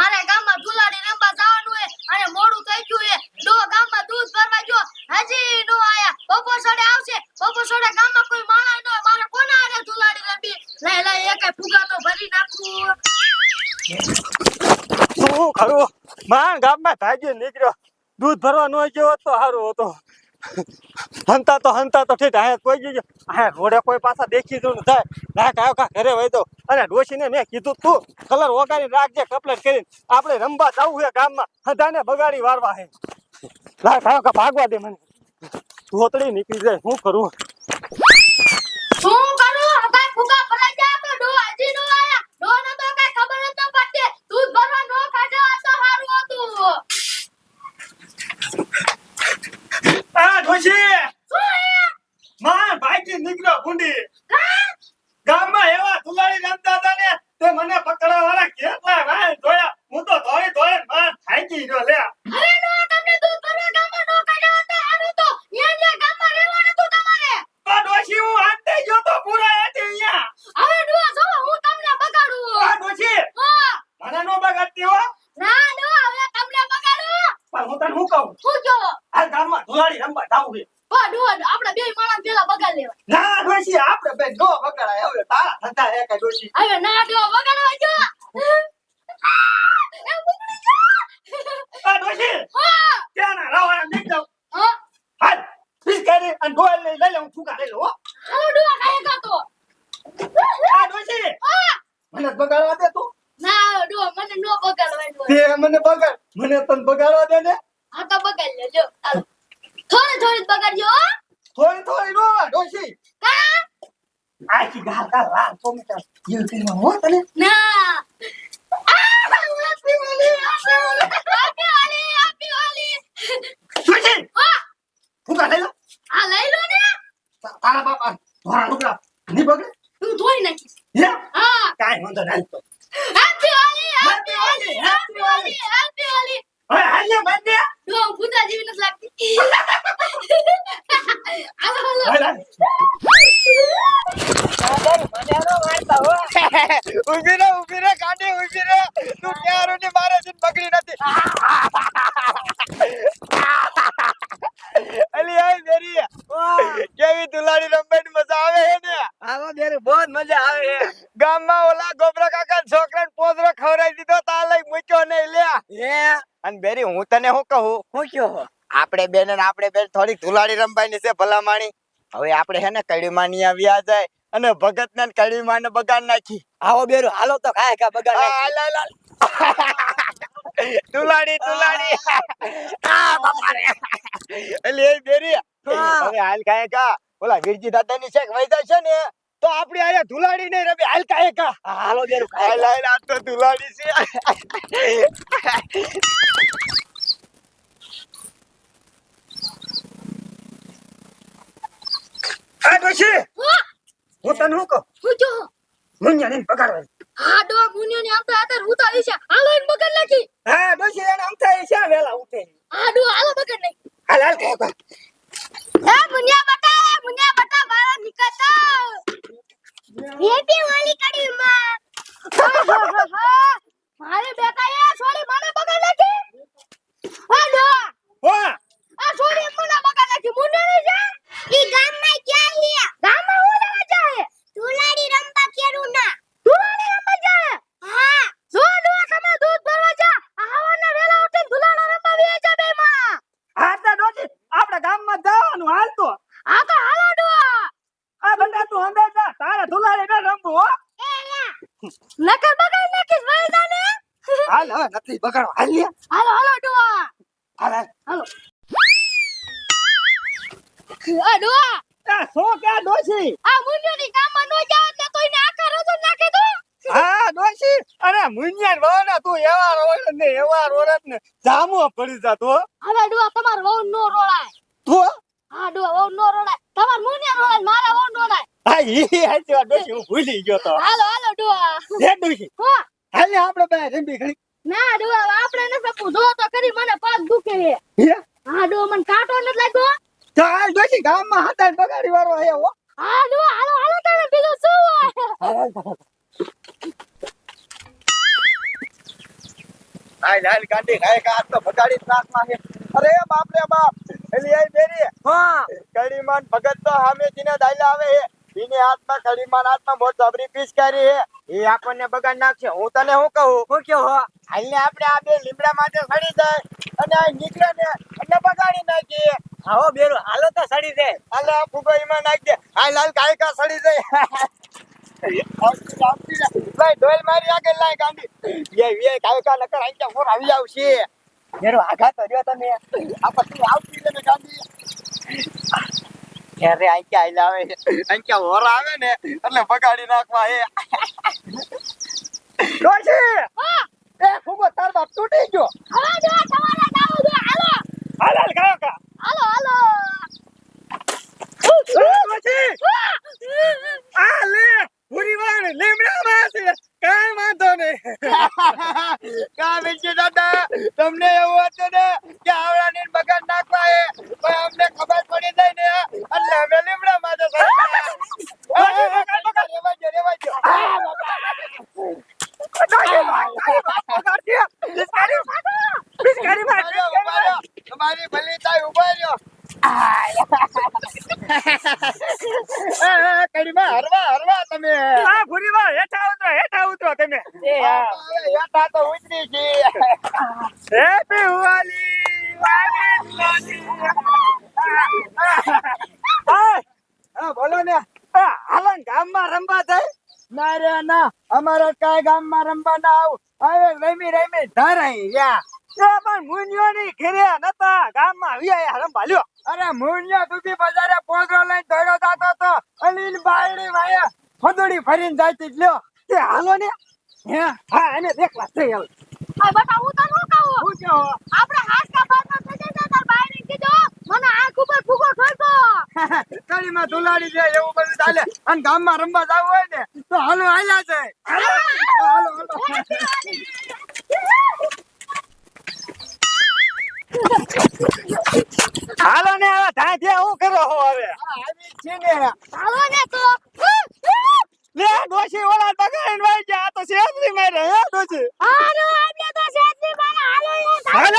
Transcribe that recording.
મારે ગામમાં દુલાડી રંબા જવાનું હે અને મોડું થઈ ગયું હે ડો ગામમાં દૂધ ભરવા ગયો હજી નો આયા બપોસડે આવશે બપોસડે ગામમાં કોઈ માણા ન મારે કોના આરે દુલાડી રંબી લઈ લઈ એકે ફુગા તો ભરી નાખું શું કરું માં ગામમાં ભાગી નીકળ્યો દૂધ ભરવા ન ગયો તો સારું હતો હંતા તો ઠીક આયા કોઈ ગયો આયા રોડે કોઈ પાછા દેખી દઉં થાય રાખ આવ્યો કા ઘરે વઈ દો અને ડોશીને મેં કીધું તું કલર ઓગાળી રાખજે કપલેટ કરીને આપણે રંબા જવું છે ગામમાં હંધાને બગાડી વારવા હે રાખ આવ્યો કા ભાગવા દે મને ધોતડી નીકળી જાય શું કરું શું કરું હગાઈ ફુગા ભરાઈ ગયા તો ડો હજી નો આયા ડો ને તો કઈ ખબર જ ન પડતી દૂધ ભરવા નો કાઢ્યો આ તો સારું હતું આ ડોશી શું હે માં ભાગી નીકળ્યો ભૂંડી ગામમાં એવા દુલાડી રમતા હતા ને તે મને પકડવા વાળા કેટલા ભાઈ જોયા હું તો ધોઈ માં થાકી ગયો લે અરે નો તમને દૂધ ભરવા ગામમાં નો કાઢ્યો તો સારું તો ન્યા ગામમાં રહેવાનું હતું તમારે આ ડોશી હું આંતે ગયો તો પૂરા હતી અહીંયા હવે ડો જો હું તમને બગાડું આ ડોશી હા મને નો બગાડતી હો ના ડો હવે તમને બગાડું પણ હું તને શું કહું શું જો આ ગામમાં દુલાડી રમવા જાવું છે ડો આપણે બે માણસ પેલા બગાડ લેવા ના ડોશી આપણે બે નો બગાડાય હવે તારા ધંધા હે કે ડોશી હવે ના ડો બગાડવા જો એ બગડી ગયો આ ડોશી હા ક્યાં ના રાવા નીકળ હા હાલ ફીસ કરી અને ગોળ લઈ લઈ હું ફૂકા લઈ લો હાલો ડો ખાય કાતો આ ડોશી હા મને બગાડવા દે તું ના ડો મને નો બગાડવા દો તે મને બગાડ મને તને બગાડવા દે ને આ તો બગાડ લેજો હાલો થોડી બગાડજો થોડી નો ડોશી કા આખી ગાલ લાલ તો મીટર યુ કે હો તને ના આપી વાલી ડોશી હા ફૂકા લઈ લો આ લઈ લો ને તારા બાપા ધોરા લુગડા ની બગડે હું ધોઈ નાખીશ હે હા કાઈ વાંધો નહીં તો આપી વાલી હવે હાલ્યા બંને ડો કૂતરા જેવી નથી લાગતી હાલો હાલ ઉભી રે કાઢી ઉભી રે તું ક્યારો ની મારે જીન બગડી નથી અલી આય મેરી કેવી દુલાડી રમવાની મજા આવે હે ને આવો બેરે બહુ મજા આવે છે ગામમાં ઓલા ગોબરા કાકા છોકરાને પોદરો ખવરાઈ દીધો તા લઈ મૂક્યો નહીં લે હે અને બેરી હું તને શું કહું હું કયો આપણે બેન થોડીક ધુલાડી રમવાની છે ભલા માણી હવે આપણે હે ને કડી માની આવ્યા જાય અને ભગત ને કડી માને બગાડ નાખી આવો બેરો હાલો તો કાય કા બગાડ હાલ ધુલાડી આ બાપા રે એટલે એ બેરી હવે હાલ કાય કા ઓલા વીરજી દાદાની શેક વૈદા છે ને તો આપણી આયા ધુલાડી નહીં રમે હાલ કાય કા હાલો બેરો હાલ આ તો ધુલાડી છે આ ડોશી હું તને શું કહું હું જો મુન્યા ને પકડવા હા ડો મુનિયો ને આમ તો આતર ઉતારી છે હાલો એને બગાડ નાખી હા ડોશી એને આમ થાય છે વેલા ઉઠે હા ડો હાલો બગાડ નાખી હાલ કાય કા એ મુનિયા બટા બહાર નીકળતા હેપી વાલી કડી માં મારે બેટા એ છોડી મને બગાડ નાખી હા ડો વાહ આ છોડી મને બગાડ નાખી મુનિયો છે ઈ ગામમાં ક્યાં હે ગામમાં હું લેવા જાય તુલાડી રંબા કેરું ના તુલાડી રંબા જાય હા જો ડો તમે દૂધ ભરવા જા આવાના વેલા ઉઠીને તુલાડા રંબા વે જા બે માં હા તો ડોશી આપણે ગામમાં જવાનું હાલ તો આ તો હાલો ડો આ બંદા તું અંદર જા તારા ધુલાડી ને રમવું હો નકર બગાડ નાખીશ વળદા ને હાલ હવે નથી બગાડો હાલ લે હાલો હાલો ડો હાલ હાલો આ ડો આ સો કે ડોશી આ મુન્યોની ગામમાં નો જાવ ને તો એને આખા રજો નાખે તો હા ડોશી અરે મુન્યા વાના તું એવા રોડ ને એવા રોડ ને જામો પડી જાતો હવે ડો તમાર વહુ નો રોળાય તું હા ડો વહુ નો રોળાય તમાર મુન્યા રોળાય મારા વહુ રોળાય હા ઈ હાચી વાત ડોશી હું ભૂલી ગયો તો હાલો હાલો ડો હે ડોશી હો હાલ આપણે બે રંબી ઘડી ના ડો આપણે ન સપુ જો તો કરી મને પગ દુખે હે હે હા ડો મને કાંટો ન લાગ્યો તો આ ડોશી ગામમાં હતા બગાડી વાળો આયો હો હા ડો હાલો હાલો તમે બીજું શું હોય આ લાલ ગાંડી ખાય કા તો બગાડી નાખમાં છે. અરે બાપ રે બાપ. એલી આઈ બેરી. હા કડીમાન ભગત તો સામે જીને દાયલા આવે હે. ઈને હાથમાં કડીમાન હાથમાં મોટ જબરી પિચકારી હે. એ આપણને બગાડ નાખશે. હું તને શું કહું? હું કેવો હો હાલને આપણે આ બે લીમડા માટે સડી જાય અને આ નીકળે ને એટલે બગાડી નાખીએ. આવો બેરો હાલો તો સડી જાય હાલે આ ફૂગો એમાં નાખ દે. આ લાલ કાય કા સડી જાય. લાય ડોલ મારી આગળ લાય ગાંડી. યે કાય કા નકર આઈ કે મોર આવી આવશે. મેરો આઘા તો રહ્યો તમે. આ પછી આવતી ને ગાંડી. ઘરે આઈ કે આઈ લાવે. આઈ કે હોર આવે ને એટલે બગાડી નાખવા હે. ડોશી હા એ ફૂગો તાર બાપ તૂટી ગયો. હવે જો તમારે જાવું છે હાલો હાલ ખાયો કા હાલો હાલો પછી આ લે પૂરી વાણ લીમડા માં છે કાઈ વાંધો નહીં કા વિજય દાદા તમને એવું હતું ને કે આવડાની બગાડ નાખવા હે પણ અમને ખબર પડી જાય ને એટલે અમે લીમડા માં તો તમારી ભલી થાય ઉભા રહ્યો. કડીમાં હરવા તમે આ પૂરી વાણ હેઠા ઉતરો તમે હેઠા તો ઉતરી છે. હેપી હોલી હા બોલો ને. હાલન ગામમાં રમવા જાય ના રે ના અમારે કઈ ગામમાં રમવા ના આવું હવે રમી રમી ધરાઈ યા. એ પણ મુનિયોની ઘરે નતા ગામમાં આવ્યા રમવા લ્યો અરે મુનિયા દુધી બજારે પોદરો લઈને દોડ્યો જાતો તો અલીન બાયડી વાયા ફદોડી ફરીને જાતી જ લ્યો. તે હાલો ને હે હા એને દેખવા થઈ આવે આ બટા હું તો નો કહું શું કહો? આપણે હાસકા બારમાં થઈ જાય તાર બાયને કીધો મને આંખ ઉપર ફૂગો ઠોક્યો કડીમાં ધુલાડી દે એવું બધું ચાલે અને ગામમાં રમવા જવું હોય ને તો હાલો હાલ્યા છે. હાલો હાલો હાલો ને હવે ધાંધે હું કરો હો હવે આવી છે ને. હાલો ને તો લે ડોશી ઓલા બગાડીને વાઈ ગયા આ તો શેતરી મારે હે ડોશી હાલો આપણે તો શેતરી મારા હાલો ને હાલો